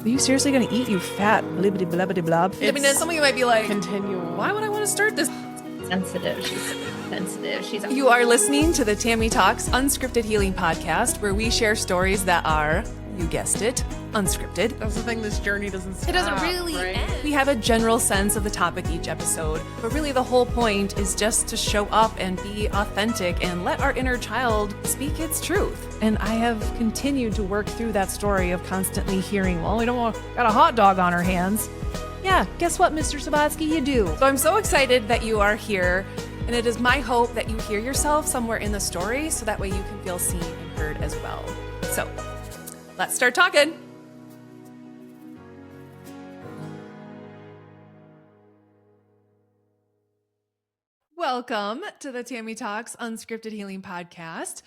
Are you seriously going to eat, you fat blibbity blabbity blob? I mean, some of you might be like, continual. Why would I want to start this? Sensitive. She's sensitive. You are listening to the Tami Talks Unscripted Healing podcast, where we share stories that are, you guessed it, unscripted. That's the thing, this journey doesn't stop. It doesn't really right? end. We have a general sense of the topic each episode, but really the whole point is just to show up and be authentic and let our inner child speak its truth. And I have continued to work through that story of constantly hearing, well, we don't want, got a hot dog on our hands. Yeah, guess what, Mr. Sabatsky, you do. So I'm so excited that you are here, and it is my hope that you hear yourself somewhere in the story so that way you can feel seen and heard as well. So let's start talking. Welcome to the Tami Talks Unscripted Healing podcast.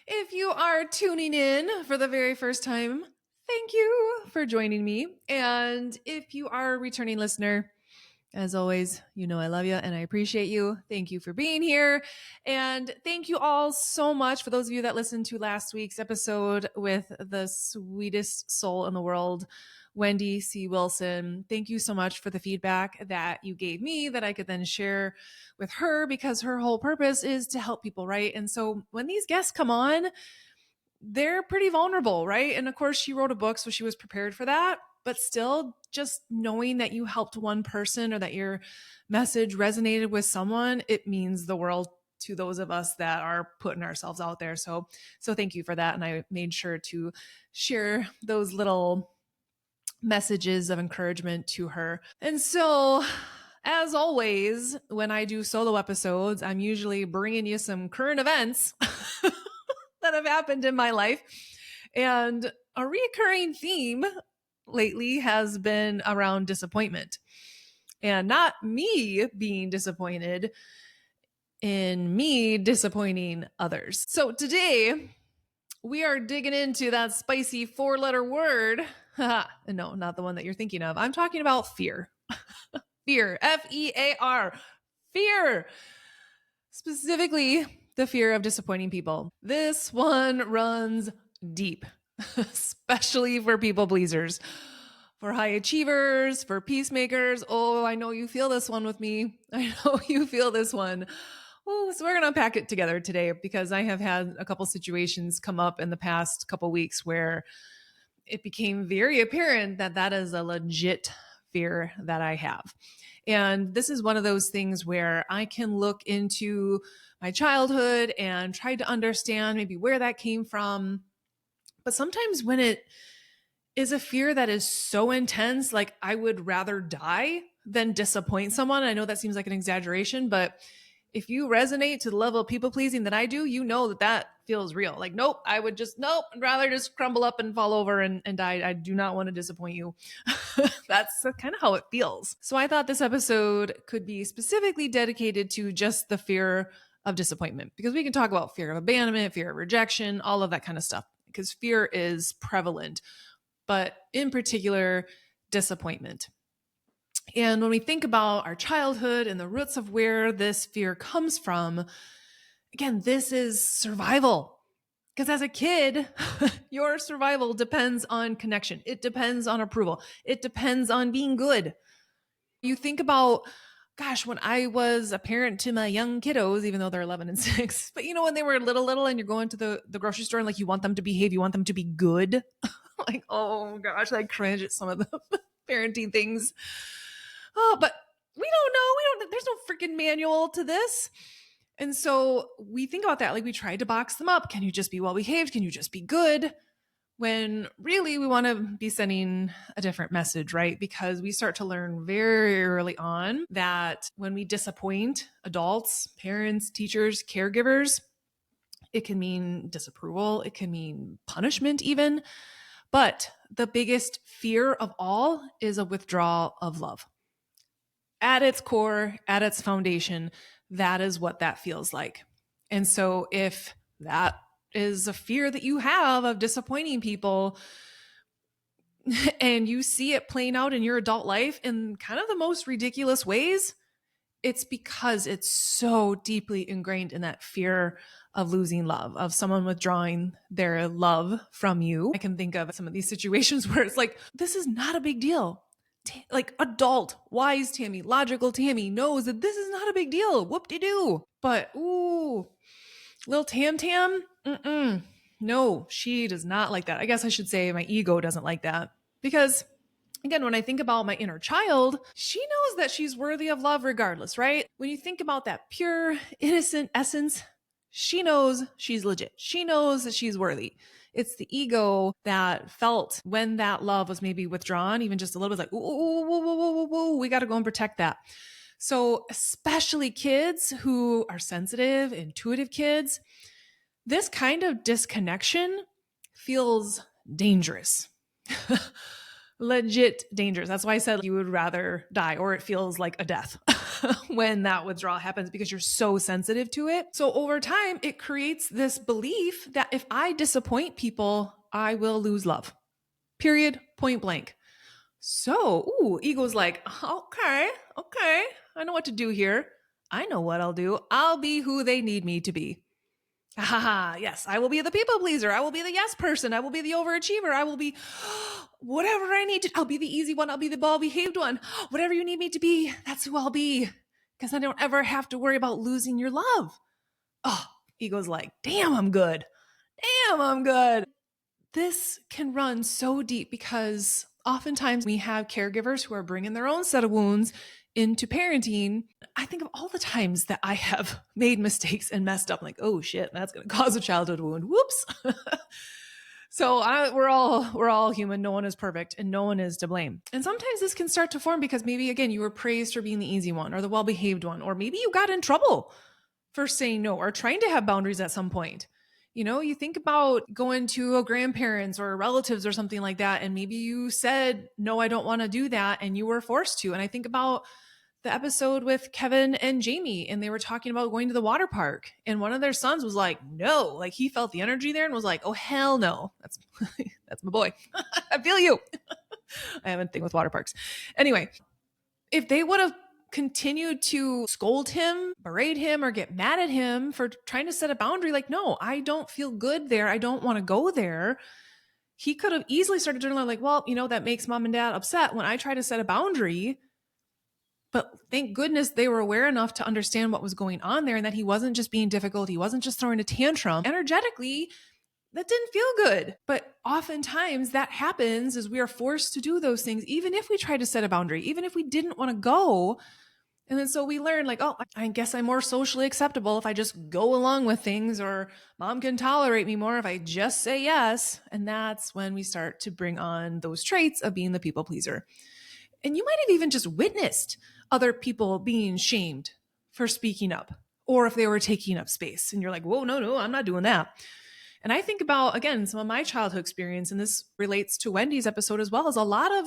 If you are tuning in for the very first time, thank you for joining me. And if you are a returning listener, as always, you know I love you and I appreciate you. Thank you for being here. And thank you all so much for those of you that listened to last week's episode with the sweetest soul in the world, Wendy C. Wilson. Thank you so much for the feedback that you gave me that I could then share with her, because her whole purpose is to help people, right? And so when these guests come on, they're pretty vulnerable, right? And of course, she wrote a book, so she was prepared for that. But still, just knowing that you helped one person or that your message resonated with someone, it means the world to those of us that are putting ourselves out there. So thank you for that. And I made sure to share those little messages of encouragement to her. And so, as always, when I do solo episodes, I'm usually bringing you some current events that have happened in my life. And a recurring theme lately has been around disappointment, and not me being disappointed in me disappointing others. So today we are digging into that spicy 4-letter word. No, not the one that you're thinking of. I'm talking about fear. Fear, F-E-A-R, fear. Specifically, the fear of disappointing people. This one runs deep, especially for people pleasers, for high achievers, for peacemakers. Oh, I know you feel this one with me. I know you feel this one. Oh, so we're going to unpack it together today, because I have had a couple situations come up in the past couple weeks where it became very apparent that that is a legit fear that I have. And this is one of those things where I can look into my childhood and try to understand maybe where that came from. But sometimes when it is a fear that is so intense, like I would rather die than disappoint someone. I know that seems like an exaggeration, but if you resonate to the level of people pleasing that I do, you know that that feels real. Like, nope, I'd rather just crumble up and fall over and die. I do not want to disappoint you. That's kind of how it feels. So I thought this episode could be specifically dedicated to just the fear of disappointment, because we can talk about fear of abandonment, fear of rejection, all of that kind of stuff, because fear is prevalent, but in particular, disappointment. And when we think about our childhood and the roots of where this fear comes from, again, this is survival. Because as a kid, your survival depends on connection. It depends on approval. It depends on being good. You think about, gosh, when I was a parent to my young kiddos, even though they're 11 and 6, but when they were little and you're going to the grocery store and like you want them to behave, you want them to be good. Like, oh gosh, I cringe at some of the parenting things. Oh, but we don't know. There's no freaking manual to this. And so we think about that. Like, we tried to box them up. Can you just be well behaved? Can you just be good? When really we want to be sending a different message, right? Because we start to learn very early on that when we disappoint adults, parents, teachers, caregivers, it can mean disapproval. It can mean punishment even. But the biggest fear of all is a withdrawal of love. At its core, at its foundation, that is what that feels like. And so if that is a fear that you have of disappointing people, and you see it playing out in your adult life in kind of the most ridiculous ways, It's because it's so deeply ingrained in that fear of losing love, of someone withdrawing their love from you. I can think of some of these situations where it's like, this is not a big deal. Like adult, wise Tami, logical Tami knows that this is not a big deal. Whoop-de-doo. But, ooh, little Tam Tam, no, she does not like that. I guess I should say my ego doesn't like that. Because again, when I think about my inner child, she knows that she's worthy of love regardless, right? When you think about that pure, innocent essence, she knows she's legit. She knows that she's worthy. It's the ego that felt when that love was maybe withdrawn, even just a little bit like, whoa, we got to go and protect that. So, especially kids who are sensitive, intuitive kids, this kind of disconnection feels dangerous. Legit dangerous. That's why I said you would rather die, or it feels like a death when that withdrawal happens because you're so sensitive to it. So over time, it creates this belief that if I disappoint people, I will lose love. Period. Point blank. So, ego's like, okay, I know what to do here. I know what I'll do. I'll be who they need me to be. Yes, I will be the people pleaser. I will be the yes person. I will be the overachiever. I will be whatever I need to. I'll be the easy one. I'll be the well-behaved one. Whatever you need me to be, that's who I'll be. Because I don't ever have to worry about losing your love. Oh, ego's like, damn, I'm good. This can run so deep because oftentimes we have caregivers who are bringing their own set of wounds into parenting. I think of all the times that I have made mistakes and messed up, like, oh shit, that's going to cause a childhood wound. Whoops. So we're all human. No one is perfect and no one is to blame. And sometimes this can start to form because maybe, again, you were praised for being the easy one or the well-behaved one, or maybe you got in trouble for saying no or trying to have boundaries at some point. You know, you think about going to a grandparents or relatives or something like that, and maybe you said, no, I don't want to do that, and you were forced to. And I think about the episode with Kevin and Jamie, and they were talking about going to the water park, and one of their sons was like, no, like he felt the energy there and was like, oh, hell no. That's my boy. I feel you. I have a thing with water parks. Anyway, if they would have continued to scold him, berate him, or get mad at him for trying to set a boundary, like, no, I don't feel good there. I don't want to go there. He could have easily started journaling like, well, that makes mom and dad upset when I try to set a boundary. But thank goodness they were aware enough to understand what was going on there and that he wasn't just being difficult. He wasn't just throwing a tantrum. Energetically, that didn't feel good. But oftentimes that happens as we are forced to do those things, even if we try to set a boundary, even if we didn't want to go. And then so we learn like, oh, I guess I'm more socially acceptable if I just go along with things, or mom can tolerate me more if I just say yes. And that's when we start to bring on those traits of being the people pleaser. And you might have even just witnessed other people being shamed for speaking up, or if they were taking up space and you're like, whoa, no, I'm not doing that. And I think about, again, some of my childhood experience, and this relates to Wendy's episode as well, as a lot of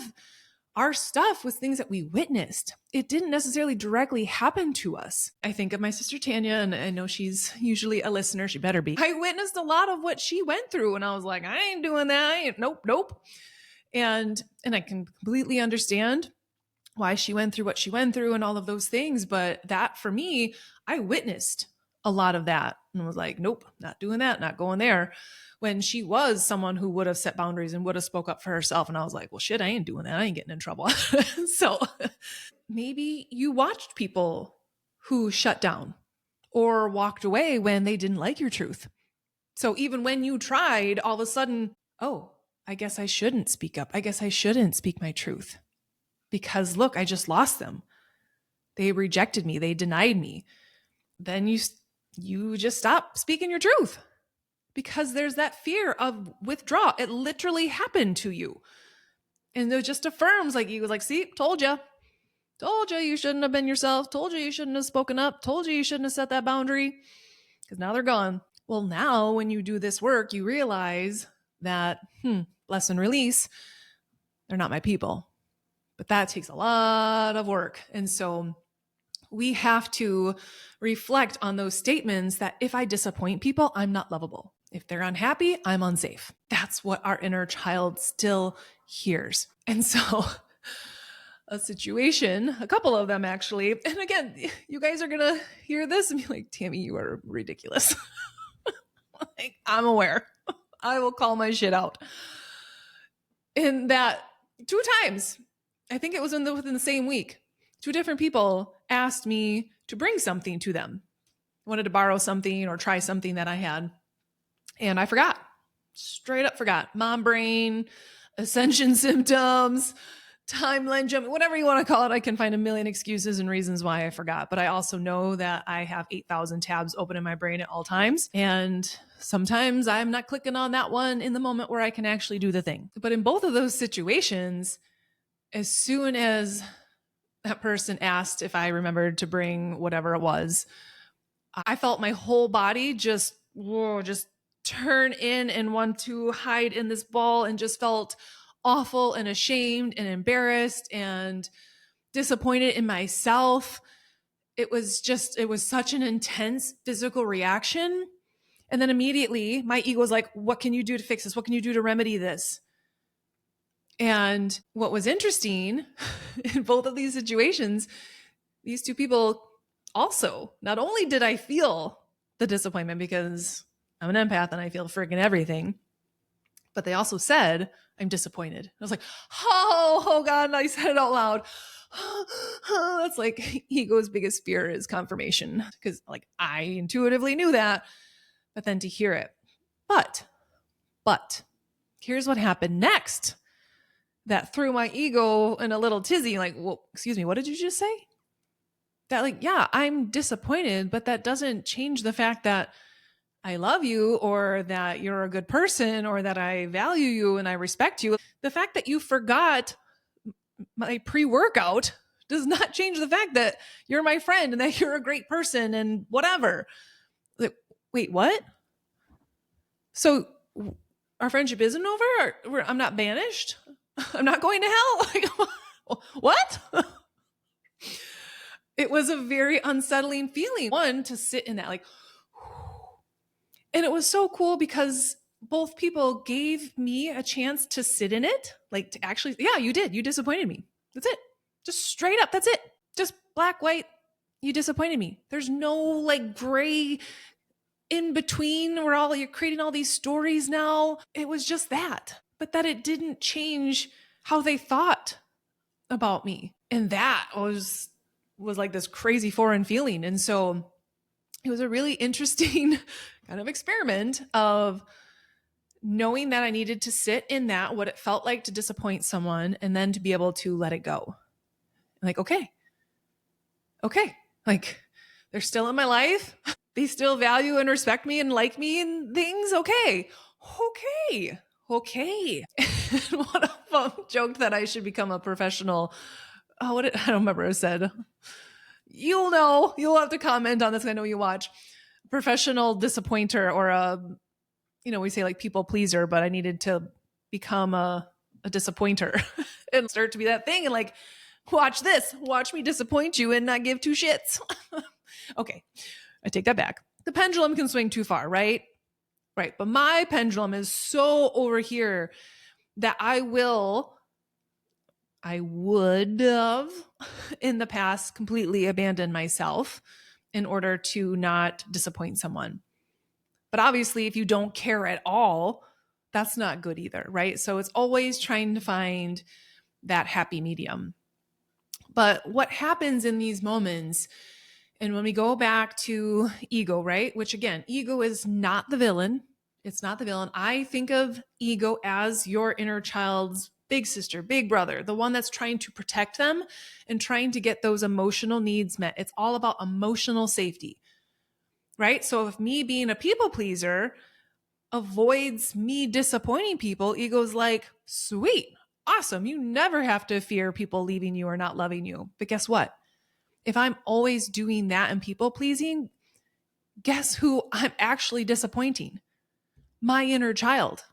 our stuff was things that we witnessed. It didn't necessarily directly happen to us. I think of my sister Tanya, and I know she's usually a listener. She better be. I witnessed a lot of what she went through, and I was like, I ain't doing that. Nope. And I can completely understand why she went through what she went through and all of those things. But that, for me, I witnessed a lot of that and was like, nope, not doing that, not going there. When she was someone who would have set boundaries and would have spoke up for herself. And I was like, well, shit, I ain't doing that. I ain't getting in trouble. So maybe you watched people who shut down or walked away when they didn't like your truth. So even when you tried, all of a sudden, oh, I guess I shouldn't speak up. I guess I shouldn't speak my truth because look, I just lost them. They rejected me. They denied me. Then you just stop speaking your truth. Because there's that fear of withdrawal. It literally happened to you. And it just affirms, like, you was like, see, told you you shouldn't have been yourself. Told you shouldn't have spoken up. Told you shouldn't have set that boundary. Because now they're gone. Well, now when you do this work, you realize that, bless and release, they're not my people. But that takes a lot of work. And so we have to reflect on those statements that if I disappoint people, I'm not lovable. If they're unhappy, I'm unsafe. That's what our inner child still hears. And so a situation, a couple of them actually. And again, you guys are going to hear this and be like, Tami, you are ridiculous. Like, I'm aware. I will call my shit out. In that 2 times, I think it was within the same week, 2 different people asked me to bring something to them. Wanted to borrow something or try something that I had. And I forgot. Straight up forgot. Mom brain, ascension symptoms, timeline jump, whatever you want to call it. I can find a million excuses and reasons why I forgot. But I also know that I have 8,000 tabs open in my brain at all times. And sometimes I'm not clicking on that one in the moment where I can actually do the thing. But in both of those situations, as soon as that person asked if I remembered to bring whatever it was, I felt my whole body just turn in and want to hide in this ball, and just felt awful and ashamed and embarrassed and disappointed in myself. It was such an intense physical reaction. And then immediately my ego was like, what can you do to fix this? What can you do to remedy this? And what was interesting in both of these situations, these 2 people also, not only did I feel the disappointment because I'm an empath and I feel friggin' everything, but they also said, I'm disappointed. I was like, oh God, and I said it out loud. That's like ego's biggest fear is confirmation, because like I intuitively knew that, but then to hear it. But here's what happened next that threw my ego in a little tizzy. Like, well, excuse me, what did you just say? That like, yeah, I'm disappointed, but that doesn't change the fact that I love you, or that you're a good person, or that I value you and I respect you. The fact that you forgot my pre-workout does not change the fact that you're my friend and that you're a great person and whatever. Like, wait, what? So our friendship isn't over? I'm not banished? I'm not going to hell? Like, what? It was a very unsettling feeling. One, to sit in that, like, and it was so cool because both people gave me a chance to sit in it. Like, to actually, yeah, you did. You disappointed me. That's it. Just straight up. That's it. Just black, white. You disappointed me. There's no like gray in between where you're creating all these stories now. It was just that. But that it didn't change how they thought about me. And that was like this crazy foreign feeling. And so it was a really interesting kind of experiment of knowing that I needed to sit in that, what it felt like to disappoint someone, and then to be able to let it go. Like, okay, like they're still in my life. They still value and respect me and like me and things. Okay. And one of them joked that I should become a professional. I don't remember what it said. You'll know. You'll have to comment on this. I know you watch. Professional disappointer, or we say like people pleaser, but I needed to become a disappointer and start to be that thing and like, watch me disappoint you and not give 2 shits. Okay. I take that back. The pendulum can swing too far, right? Right. But my pendulum is so over here that I would have in the past completely abandoned myself in order to not disappoint someone. But obviously, if you don't care at all, that's not good either, right? So it's always trying to find that happy medium. But what happens in these moments, and when we go back to ego, right? Which again, ego is not the villain. It's not the villain. I think of ego as your inner child's big sister, big brother, the one that's trying to protect them and trying to get those emotional needs met. It's all about emotional safety, right? So if me being a people pleaser avoids me disappointing people, ego's like, sweet, awesome. You never have to fear people leaving you or not loving you. But guess what? If I'm always doing that and people pleasing, guess who I'm actually disappointing? My inner child.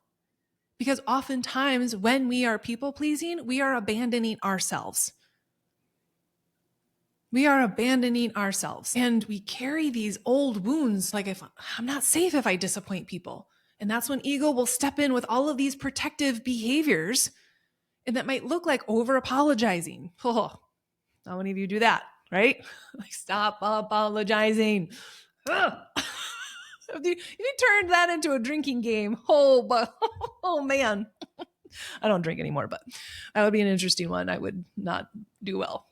Because oftentimes when we are people pleasing, we are abandoning ourselves. We are abandoning ourselves, and we carry these old wounds. Like, if I'm not safe if I disappoint people. And that's when ego will step in with all of these protective behaviors And that might look like over apologizing. Oh, how many of you do that, right? Like, stop apologizing. If you turned that into a drinking game, oh man. I don't drink anymore, but that would be an interesting one. I would not do well.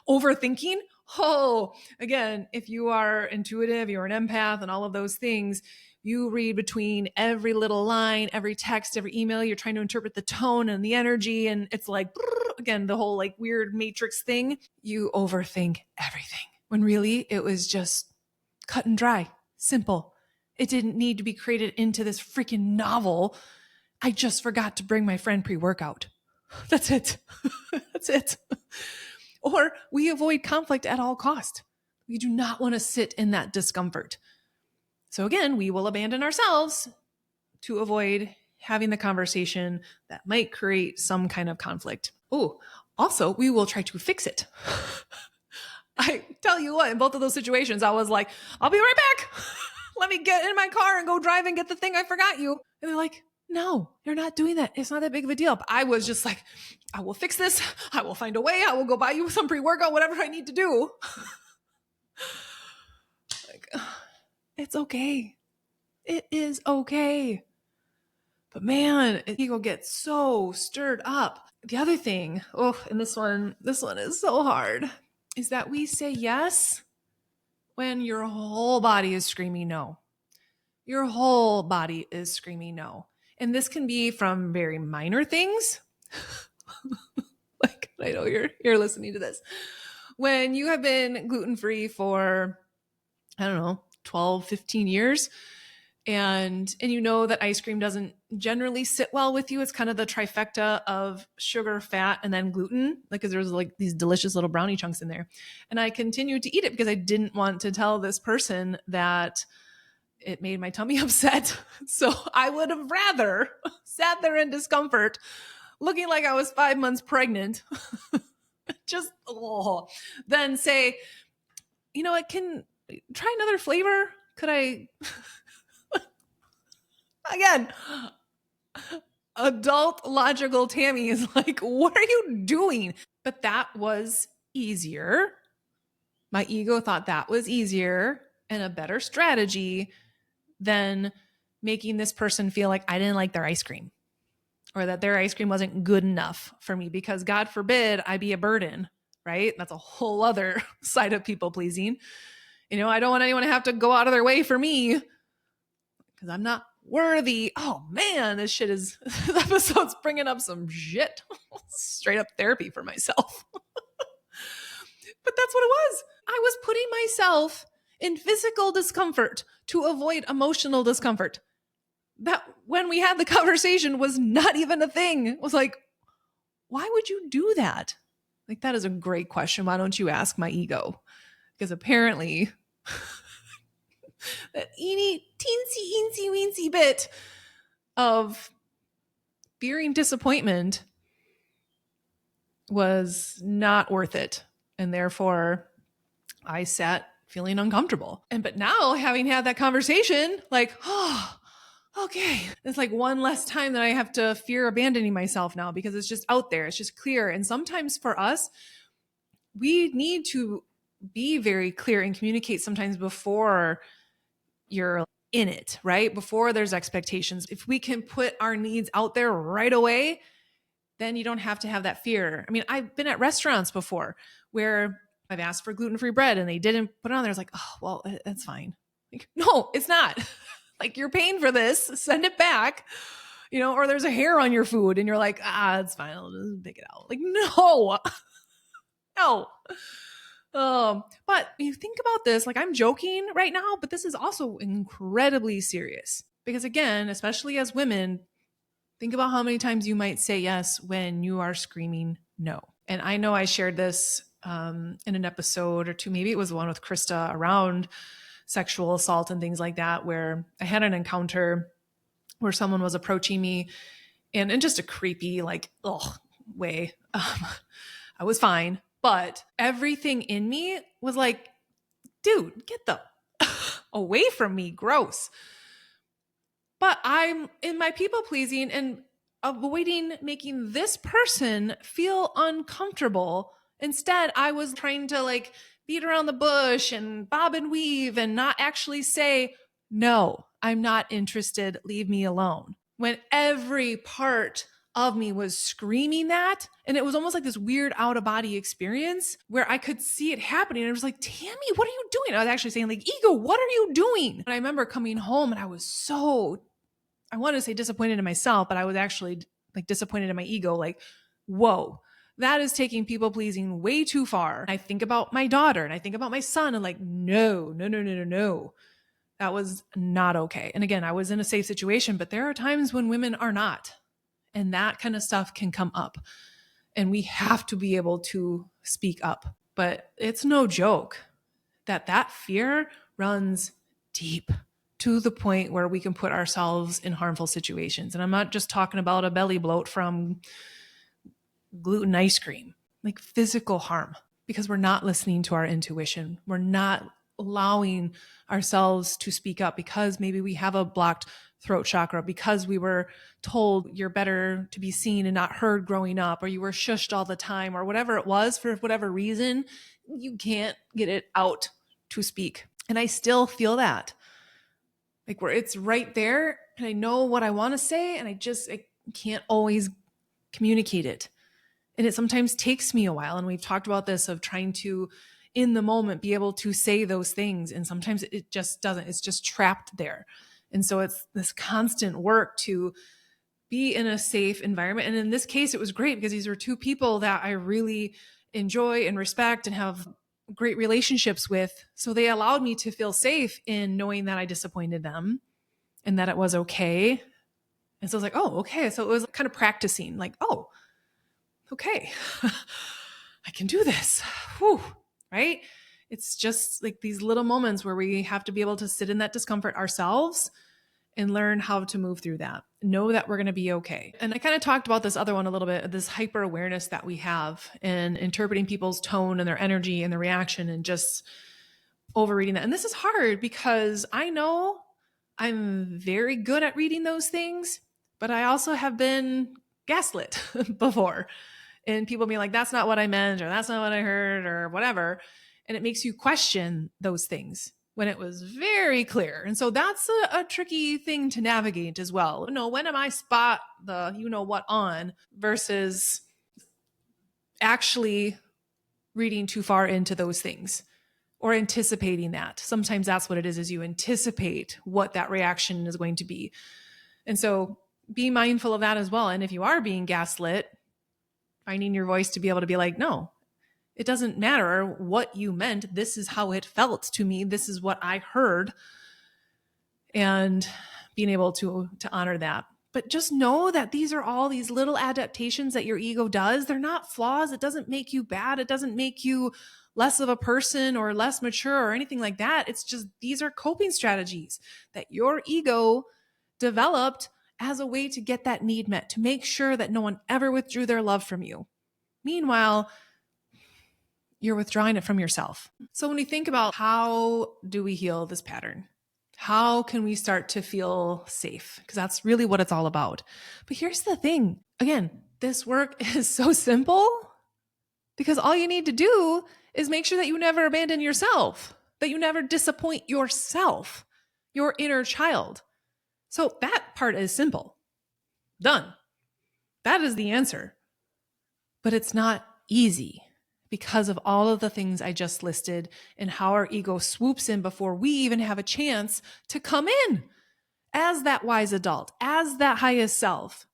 Overthinking. Oh, again, if you are intuitive, you're an empath and all of those things, you read between every little line, every text, every email. You're trying to interpret the tone and the energy. And it's like, again, the whole like weird matrix thing. You overthink everything when really it was just cut and dry, simple. It didn't need to be created into this freaking novel. I just forgot to bring my friend pre-workout. That's it. That's it. Or we avoid conflict at all cost. We do not want to sit in that discomfort. So again, we will abandon ourselves to avoid having the conversation that might create some kind of conflict. Oh, also, we will try to fix it. I tell you what, in both of those situations, I was like, I'll be right back. Let me get in my car and go drive and get the thing I forgot you. And they're like, no, you're not doing that. It's not that big of a deal. But I was just like, I will fix this. I will find a way. I will go buy you some pre-workout, whatever I need to do. Like, it's okay. It is okay. But man, ego gets so stirred up. The other thing, and this one is so hard, is that we say yes when your whole body is screaming no. Your whole body is screaming no. And this can be from very minor things. Like, I know you're listening to this. When you have been gluten-free for, I don't know, 12, 15 years, and you know that ice cream doesn't generally sit well with you. It's kind of the trifecta of sugar, fat, and then gluten, like, because there's like these delicious little brownie chunks in there. And I continued to eat it because I didn't want to tell this person that it made my tummy upset. So I would have rather sat there in discomfort, looking like I was 5 months pregnant, just then say, you know, I can try another flavor. Could I? Again, adult logical Tami is like, what are you doing? But that was easier. My ego thought that was easier and a better strategy than making this person feel like I didn't like their ice cream or that their ice cream wasn't good enough for me, because God forbid I be a burden, right? That's a whole other side of people pleasing. You know, I don't want anyone to have to go out of their way for me because I'm not worthy. Oh man, this episode's bringing up some shit. Straight up therapy for myself. But that's what it was. I was putting myself in physical discomfort to avoid emotional discomfort. That, when we had the conversation, was not even a thing. It was like, why would you do that? Like, that is a great question. Why don't you ask my ego? Because apparently that teensy weensy bit of fearing disappointment was not worth it. And therefore I sat feeling uncomfortable. But now, having had that conversation, like, oh, okay. It's like one less time that I have to fear abandoning myself now, because it's just out there. It's just clear. And sometimes for us, we need to be very clear and communicate sometimes before you're in it, right? Before there's expectations. If we can put our needs out there right away, then you don't have to have that fear. I mean, I've been at restaurants before where I've asked for gluten-free bread and they didn't put it on there. It's like, oh, well, that's fine. Like, no, it's not. Like, you're paying for this, send it back, you know, or there's a hair on your food and you're like, it's fine, I'll just pick it out. Like, no, no. But you think about this, like, I'm joking right now, but this is also incredibly serious, because again, especially as women, think about how many times you might say yes when you are screaming no. And I know I shared this in an episode or two, maybe it was the one with Krista around sexual assault and things like that, where I had an encounter where someone was approaching me and in just a creepy, like, way. I was fine, but everything in me was like, dude, get the away from me, gross. But I'm in my people pleasing, and avoiding making this person feel uncomfortable. Instead, I was trying to like beat around the bush and bob and weave and not actually say, no, I'm not interested. Leave me alone. When every part of me was screaming that. And it was almost like this weird out of body experience where I could see it happening. And I was like, Tami, what are you doing? I was actually saying like, ego, what are you doing? And I remember coming home and I was so, I wanted to say disappointed in myself, but I was actually like disappointed in my ego. Like, whoa, that is taking people pleasing way too far. I think about my daughter and I think about my son and like, no. That was not okay. And again, I was in a safe situation, but there are times when women are not. And that kind of stuff can come up. And we have to be able to speak up. But it's no joke that fear runs deep to the point where we can put ourselves in harmful situations. And I'm not just talking about a belly bloat from gluten ice cream, like physical harm, because we're not listening to our intuition. We're not allowing ourselves to speak up because maybe we have a blocked throat chakra, because we were told you're better to be seen and not heard growing up, or you were shushed all the time, or whatever it was, for whatever reason, you can't get it out to speak. And I still feel that, like where it's right there and I know what I want to say and I can't always communicate it. And it sometimes takes me a while. And we've talked about this of trying to, in the moment, be able to say those things. And sometimes it just doesn't, it's just trapped there. And so it's this constant work to be in a safe environment. And in this case, it was great because these were two people that I really enjoy and respect and have great relationships with. So they allowed me to feel safe in knowing that I disappointed them and that it was okay. And so I was like, oh, okay. So it was kind of practicing like, oh, okay, I can do this. Whew, right? It's just like these little moments where we have to be able to sit in that discomfort ourselves and learn how to move through that. Know that we're going to be okay. And I kind of talked about this other one a little bit, this hyper awareness that we have in interpreting people's tone and their energy and their reaction and just overreading that. And this is hard because I know I'm very good at reading those things, but I also have been gaslit before. And people being like, that's not what I meant, or that's not what I heard, or whatever. And it makes you question those things when it was very clear. And so that's a tricky thing to navigate as well. You know, when am I spot the you know what on versus actually reading too far into those things or anticipating that. Sometimes that's what it is you anticipate what that reaction is going to be. And so be mindful of that as well. And if you are being gaslit, finding your voice to be able to be like, no, it doesn't matter what you meant. This is how it felt to me. This is what I heard. And being able to honor that. But just know that these are all these little adaptations that your ego does. They're not flaws. It doesn't make you bad. It doesn't make you less of a person or less mature or anything like that. It's just these are coping strategies that your ego developed as a way to get that need met, to make sure that no one ever withdrew their love from you. Meanwhile, you're withdrawing it from yourself. So when we think about how do we heal this pattern, how can we start to feel safe? Because that's really what it's all about. But here's the thing. Again, this work is so simple because all you need to do is make sure that you never abandon yourself, that you never disappoint yourself, your inner child. So that part is simple. Done. That is the answer. But it's not easy because of all of the things I just listed and how our ego swoops in before we even have a chance to come in as that wise adult, as that highest self,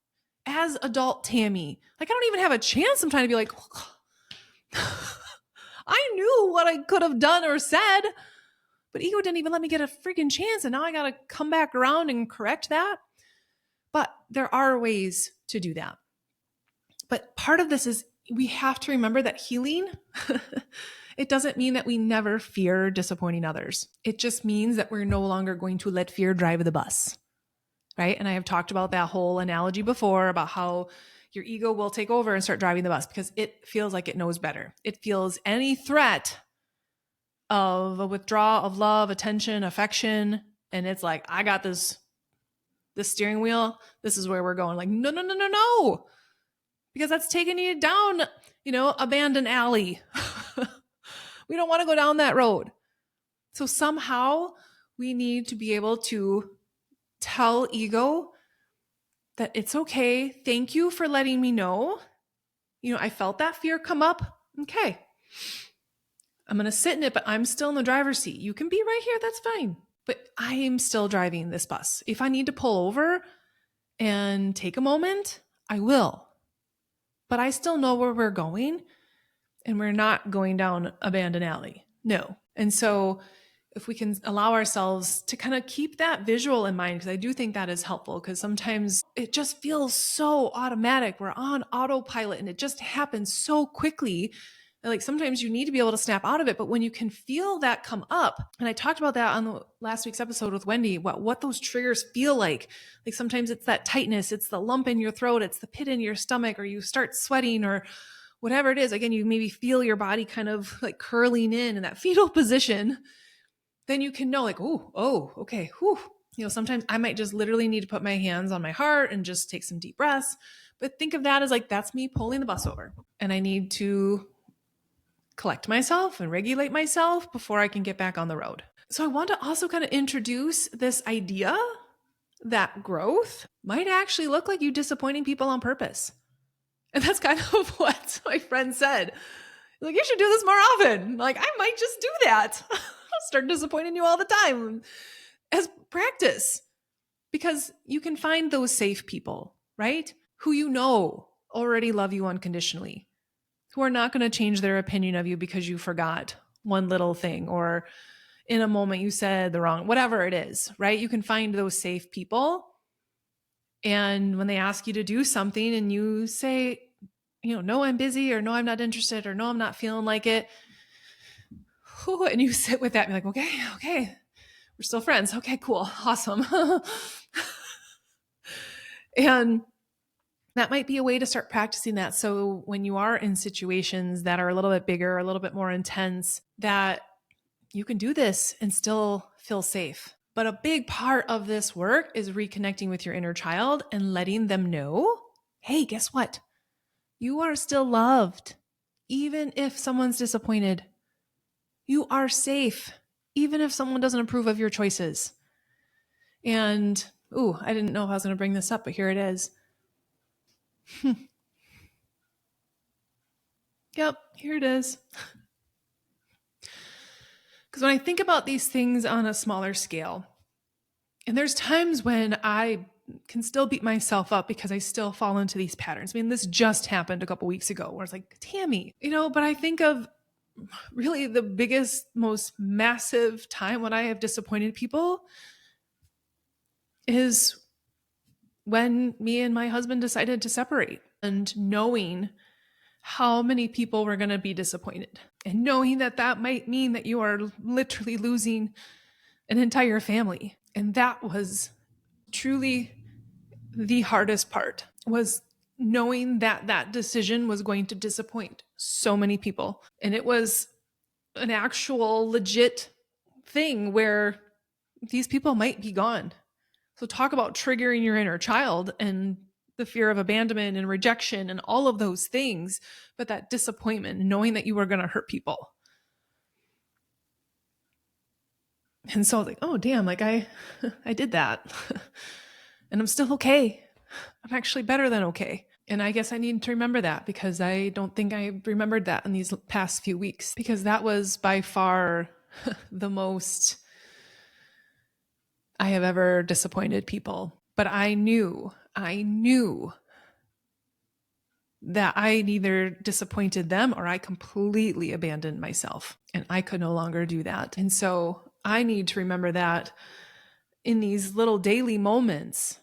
as adult Tami. Like I don't even have a chance sometimes to be like, I knew what I could have done or said, but ego didn't even let me get a freaking chance. And now I got to come back around and correct that. But there are ways to do that. But part of this is we have to remember that healing, it doesn't mean that we never fear disappointing others. It just means that we're no longer going to let fear drive the bus, right? And I have talked about that whole analogy before about how your ego will take over and start driving the bus because it feels like it knows better. It feels any threat of a withdrawal of love, attention, affection, and it's like, I got this. the steering wheel, this is where we're going. Like, no, no, no, no, no. Because that's taking you down, abandoned alley. We don't want to go down that road. So somehow we need to be able to tell ego that it's okay. Thank you for letting me know. I felt that fear come up. Okay. I'm going to sit in it, but I'm still in the driver's seat. You can be right here. That's fine. But I am still driving this bus. If I need to pull over and take a moment, I will. But I still know where we're going, and we're not going down abandoned alley. No. And so if we can allow ourselves to kind of keep that visual in mind, because I do think that is helpful, because sometimes it just feels so automatic. We're on autopilot and it just happens so quickly. Like sometimes you need to be able to snap out of it. But when you can feel that come up, and I talked about that on the last week's episode with Wendy, what those triggers feel like sometimes it's that tightness, it's the lump in your throat, it's the pit in your stomach, or you start sweating, or whatever it is. Again, you maybe feel your body kind of like curling in that fetal position. Then you can know like, oh, okay, whew. Sometimes I might just literally need to put my hands on my heart and just take some deep breaths. But think of that as like, that's me pulling the bus over, and I need to collect myself and regulate myself before I can get back on the road. So I want to also kind of introduce this idea that growth might actually look like you disappointing people on purpose. And that's kind of what my friend said. Like, you should do this more often. Like, I might just do that. I'll start disappointing you all the time as practice, because you can find those safe people, right? Who already love you unconditionally, who are not going to change their opinion of you because you forgot one little thing, or in a moment you said the wrong, whatever it is, right? You can find those safe people. And when they ask you to do something and you say, no, I'm busy, or no, I'm not interested, or no, I'm not feeling like it. And you sit with that and be like, okay, we're still friends. Okay, cool. Awesome. And that might be a way to start practicing that. So when you are in situations that are a little bit bigger, a little bit more intense, that you can do this and still feel safe. But a big part of this work is reconnecting with your inner child and letting them know, hey, guess what? You are still loved. Even if someone's disappointed, you are safe. Even if someone doesn't approve of your choices. And, I didn't know if I was going to bring this up, but here it is. Yep, here it is. Because when I think about these things on a smaller scale, and there's times when I can still beat myself up because I still fall into these patterns. I mean, this just happened a couple weeks ago where it's like, Tami, but I think of really the biggest, most massive time when I have disappointed people is when me and my husband decided to separate, and knowing how many people were going to be disappointed, and knowing that might mean that you are literally losing an entire family. And that was truly the hardest part, was knowing that decision was going to disappoint so many people. And it was an actual legit thing where these people might be gone. So talk about triggering your inner child and the fear of abandonment and rejection and all of those things, but that disappointment, knowing that you were going to hurt people. And so I was like, oh, damn, like I did that. And I'm still okay. I'm actually better than okay. And I guess I need to remember that, because I don't think I remembered that in these past few weeks, because that was by far the most I have ever disappointed people. But I knew that I either disappointed them or I completely abandoned myself, and I could no longer do that. And so I need to remember that in these little daily moments,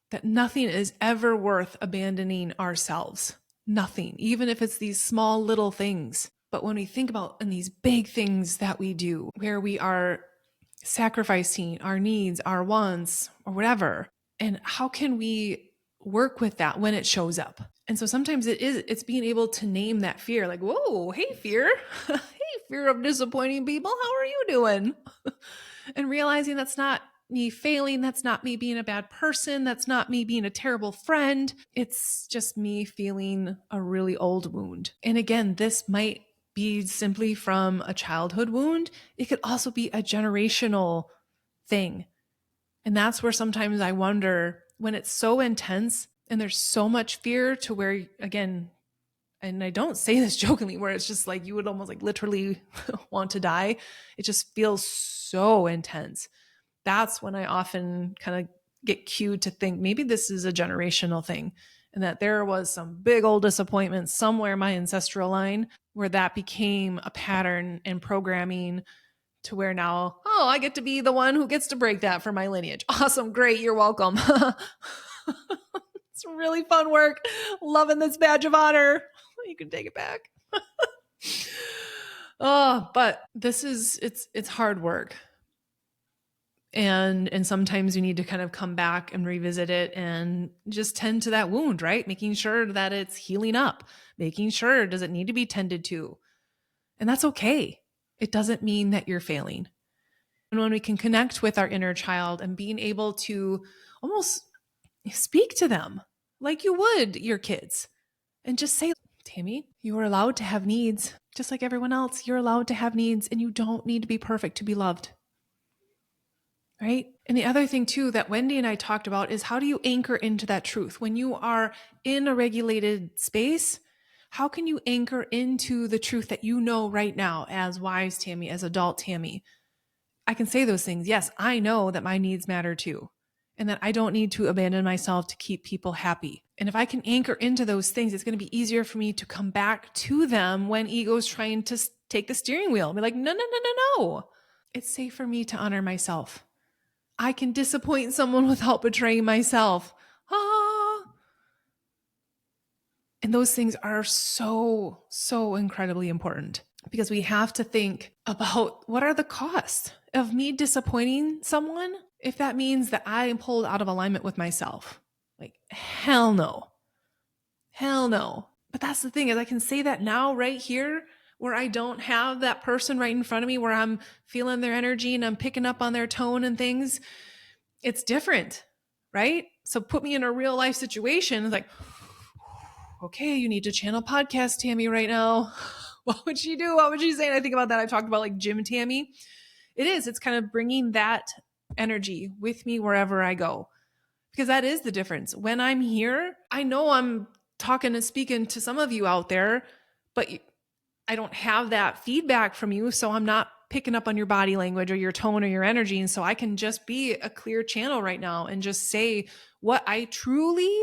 that nothing is ever worth abandoning ourselves. Nothing, even if it's these small little things. But when we think about in these big things that we do, where we are sacrificing our needs, our wants, or whatever, and how can we work with that when it shows up? And so sometimes it's being able to name that fear, like, whoa, hey, fear. Hey, fear of disappointing people. How are you doing? And realizing that's not me failing. That's not me being a bad person. That's not me being a terrible friend. It's just me feeling a really old wound. And again, this might be simply from a childhood wound. It could also be a generational thing. And that's where sometimes I wonder when it's so intense and there's so much fear to where, again, and I don't say this jokingly, where it's just like you would almost like literally want to die. It just feels so intense. That's when I often kind of get cued to think maybe this is a generational thing and that there was some big old disappointment somewhere in my ancestral line where that became a pattern and programming to where now, oh, I get to be the one who gets to break that for my lineage. Awesome. Great. You're welcome. It's really fun work. Loving this badge of honor. You can take it back. Oh, but it's hard work. And sometimes you need to kind of come back and revisit it and just tend to that wound, right? Making sure that it's healing up, making sure, does it need to be tended to? And that's okay. It doesn't mean that you're failing. And when we can connect with our inner child and being able to almost speak to them like you would your kids and just say, Tami, you are allowed to have needs just like everyone else. You're allowed to have needs and you don't need to be perfect to be loved. Right? And the other thing too that Wendy and I talked about is how do you anchor into that truth? When you are in a regulated space, how can you anchor into the truth that you know right now as wise Tami, as adult Tami? I can say those things. Yes, I know that my needs matter too, and that I don't need to abandon myself to keep people happy. And if I can anchor into those things, it's going to be easier for me to come back to them when ego's trying to take the steering wheel and be like, no, no, no, no, no. It's safe for me to honor myself. I can disappoint someone without betraying myself. And those things are so, so incredibly important because we have to think about what are the costs of me disappointing someone if that means that I am pulled out of alignment with myself. Like, hell no. Hell no. But that's the thing is I can say that now right here where I don't have that person right in front of me where I'm feeling their energy and I'm picking up on their tone and things. It's different, right? So put me in a real life situation. It's like, okay, you need to channel podcast Tami right now. What would she do? What would she say? And I think about that. I've talked about like gym Tami. It's kind of bringing that energy with me wherever I go. Because that is the difference. When I'm here, I know I'm talking and speaking to some of you out there, but I don't have that feedback from you. So I'm not picking up on your body language or your tone or your energy. And so I can just be a clear channel right now and just say what Tami,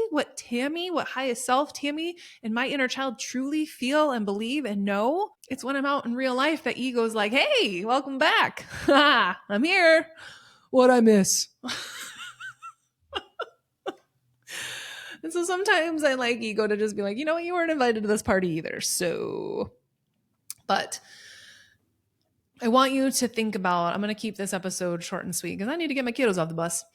what highest self Tami and my inner child truly feel and believe and know. It's when I'm out in real life that ego's like, hey, welcome back. I'm here. What'd I miss? And so sometimes I like ego to just be like, you know what, you weren't invited to this party either. So, but I want you to think about, I'm going to keep this episode short and sweet because I need to get my kiddos off the bus.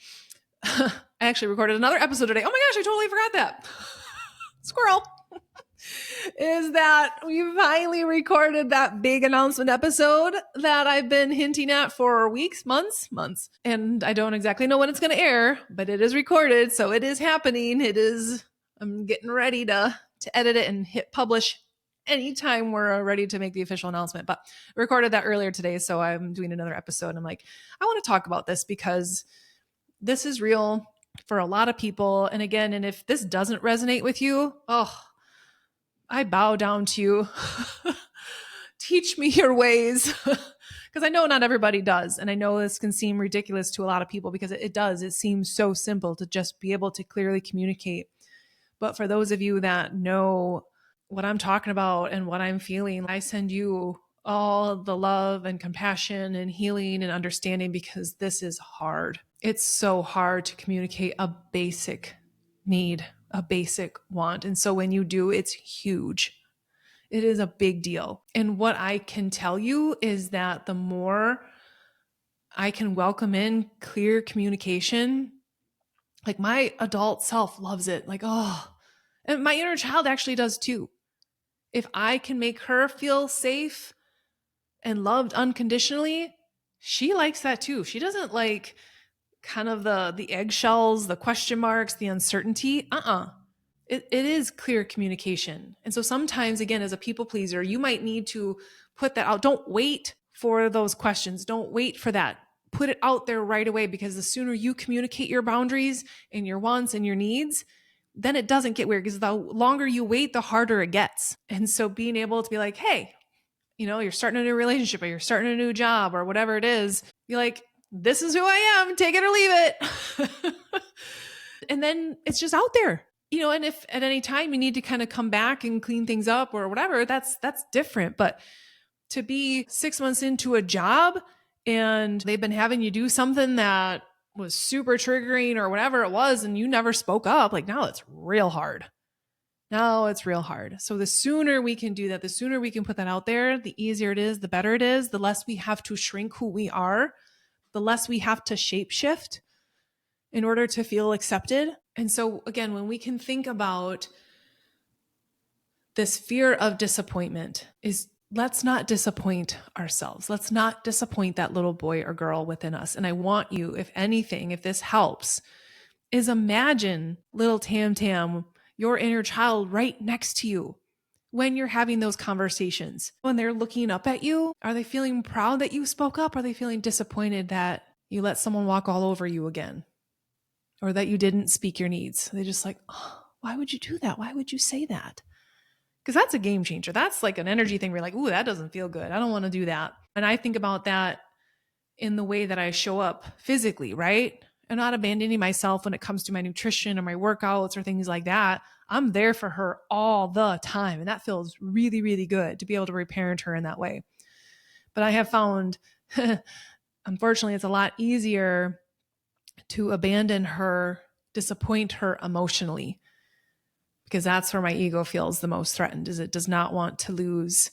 I actually recorded another episode today. Oh my gosh, I totally forgot that. Squirrel. Is that we finally recorded that big announcement episode that I've been hinting at for weeks, months. And I don't exactly know when it's going to air, but it is recorded. So it is happening. I'm getting ready to edit it and hit publish anytime we're ready to make the official announcement. But I recorded that earlier today. So I'm doing another episode. I'm like, I want to talk about this because this is real for a lot of people. And again, and if this doesn't resonate with you, I bow down to you. Teach me your ways. Because I know not everybody does. And I know this can seem ridiculous to a lot of people because it does. It seems so simple to just be able to clearly communicate. But for those of you that know what I'm talking about and what I'm feeling, I send you all the love and compassion and healing and understanding because this is hard. It's so hard to communicate a basic need, a basic want. And so when you do, it's huge. It is a big deal. And what I can tell you is that the more I can welcome in clear communication, like my adult self loves it. Like, and my inner child actually does too. If I can make her feel safe and loved unconditionally, she likes that too. She doesn't kind of the eggshells, the question marks, the uncertainty. It is clear communication. And so sometimes, again, as a people pleaser, you might need to put that out. Don't wait for those questions. Don't wait for that. Put it out there right away, because the sooner you communicate your boundaries and your wants and your needs, then it doesn't get weird, because the longer you wait, the harder it gets. And so being able to be like, hey, you're starting a new relationship, or you're starting a new job, or whatever it is, be like, this is who I am, take it or leave it. And then it's just out there. And if at any time you need to kind of come back and clean things up or whatever, that's different. But to be 6 months into a job and they've been having you do something that was super triggering or whatever it was, and you never spoke up, like, now it's real hard. Now it's real hard. So the sooner we can do that, the sooner we can put that out there, the easier it is, the better it is, the less we have to shrink who we are, the less we have to shapeshift in order to feel accepted. And so again, when we can think about this fear of disappointment, is let's not disappoint ourselves. Let's not disappoint that little boy or girl within us. And I want you, if anything, if this helps, is imagine little Tam, your inner child, right next to you when you're having those conversations. When they're looking up at you, are they feeling proud that you spoke up? Are they feeling disappointed that you let someone walk all over you again? Or that you didn't speak your needs? They just like, oh, why would you do that? Why would you say that? Because that's a game changer. That's like an energy thing where you're like, ooh, that doesn't feel good. I don't want to do that. And I think about that in the way that I show up physically, right? I'm not abandoning myself when it comes to my nutrition or my workouts or things like that. I'm there for her all the time. And that feels really, really good to be able to reparent her in that way. But I have found, unfortunately, it's a lot easier to abandon her, disappoint her emotionally, because that's where my ego feels the most threatened, is it does not want to lose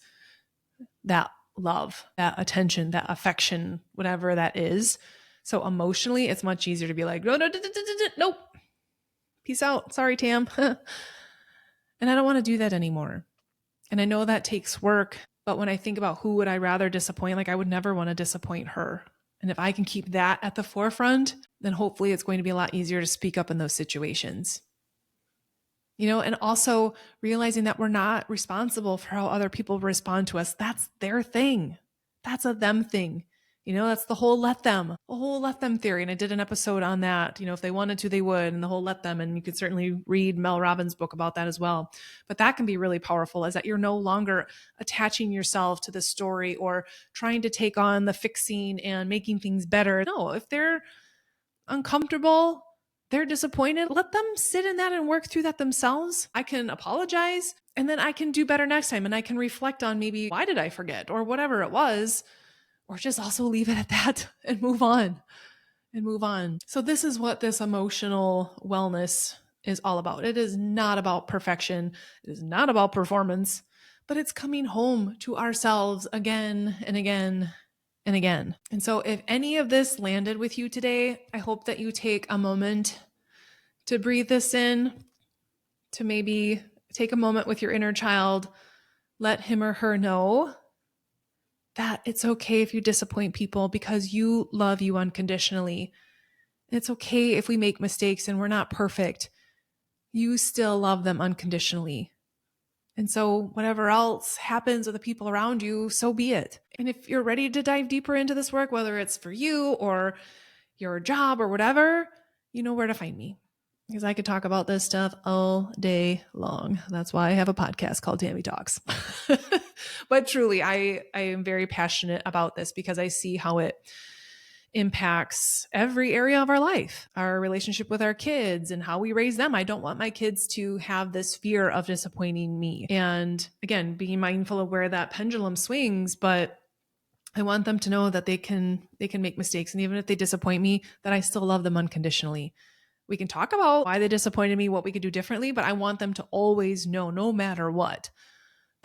that love, that attention, that affection, whatever that is. So emotionally, it's much easier to be like, no, nope, peace out. Sorry, Tam. And I don't want to do that anymore. And I know that takes work, but when I think about who would I rather disappoint, like I would never want to disappoint her. And if I can keep that at the forefront, then hopefully it's going to be a lot easier to speak up in those situations. And also realizing that we're not responsible for how other people respond to us. That's their thing. That's a them thing. That's the whole let them theory. And I did an episode on that. If they wanted to, they would, and the whole let them. And you could certainly read Mel Robbins' book about that as well. But that can be really powerful, is that you're no longer attaching yourself to the story or trying to take on the fixing and making things better. No, if they're uncomfortable, they're disappointed, let them sit in that and work through that themselves. I can apologize, and then I can do better next time. And I can reflect on maybe, why did I forget, or whatever it was, or just also leave it at that and move on. So this is what this emotional wellness is all about. It is not about perfection. It is not about performance, but it's coming home to ourselves again and again and again. And so if any of this landed with you today, I hope that you take a moment to breathe this in, to maybe take a moment with your inner child, let him or her know that it's okay if you disappoint people, because you love you unconditionally. It's okay if we make mistakes and we're not perfect. You still love them unconditionally. And so whatever else happens with the people around you, so be it. And if you're ready to dive deeper into this work, whether it's for you or your job or whatever, you know where to find me, because I could talk about this stuff all day long. That's why I have a podcast called Tami Talks. But truly, I am very passionate about this, because I see how it impacts every area of our life, our relationship with our kids and how we raise them. I don't want my kids to have this fear of disappointing me. And again, being mindful of where that pendulum swings, but I want them to know that they can make mistakes. And even if they disappoint me, that I still love them unconditionally. We can talk about why they disappointed me, what we could do differently, but I want them to always know, no matter what,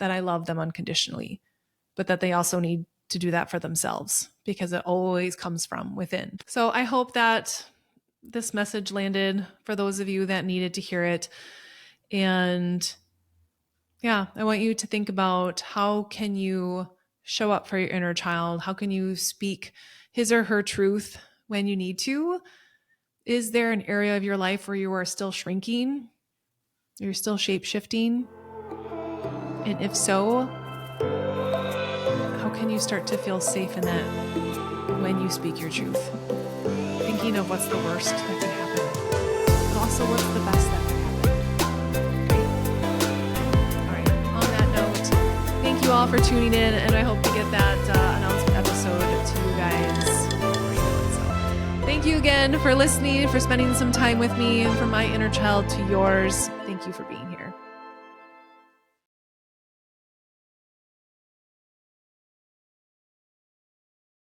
that I love them unconditionally, but that they also need to do that for themselves, because it always comes from within. So I hope that this message landed for those of you that needed to hear it. And yeah, I want you to think about, how can you show up for your inner child? How can you speak his or her truth when you need to, Is there an area of your life where you are still shrinking? You're still shape-shifting? And if so, how can you start to feel safe in that when you speak your truth? Thinking of what's the worst that could happen, but also what's the best that could happen. Great. All right. On that note, thank you all for tuning in, and I hope to get that announcement episode to you guys. Thank you again for listening, for spending some time with me, and from my inner child to yours. Thank you for being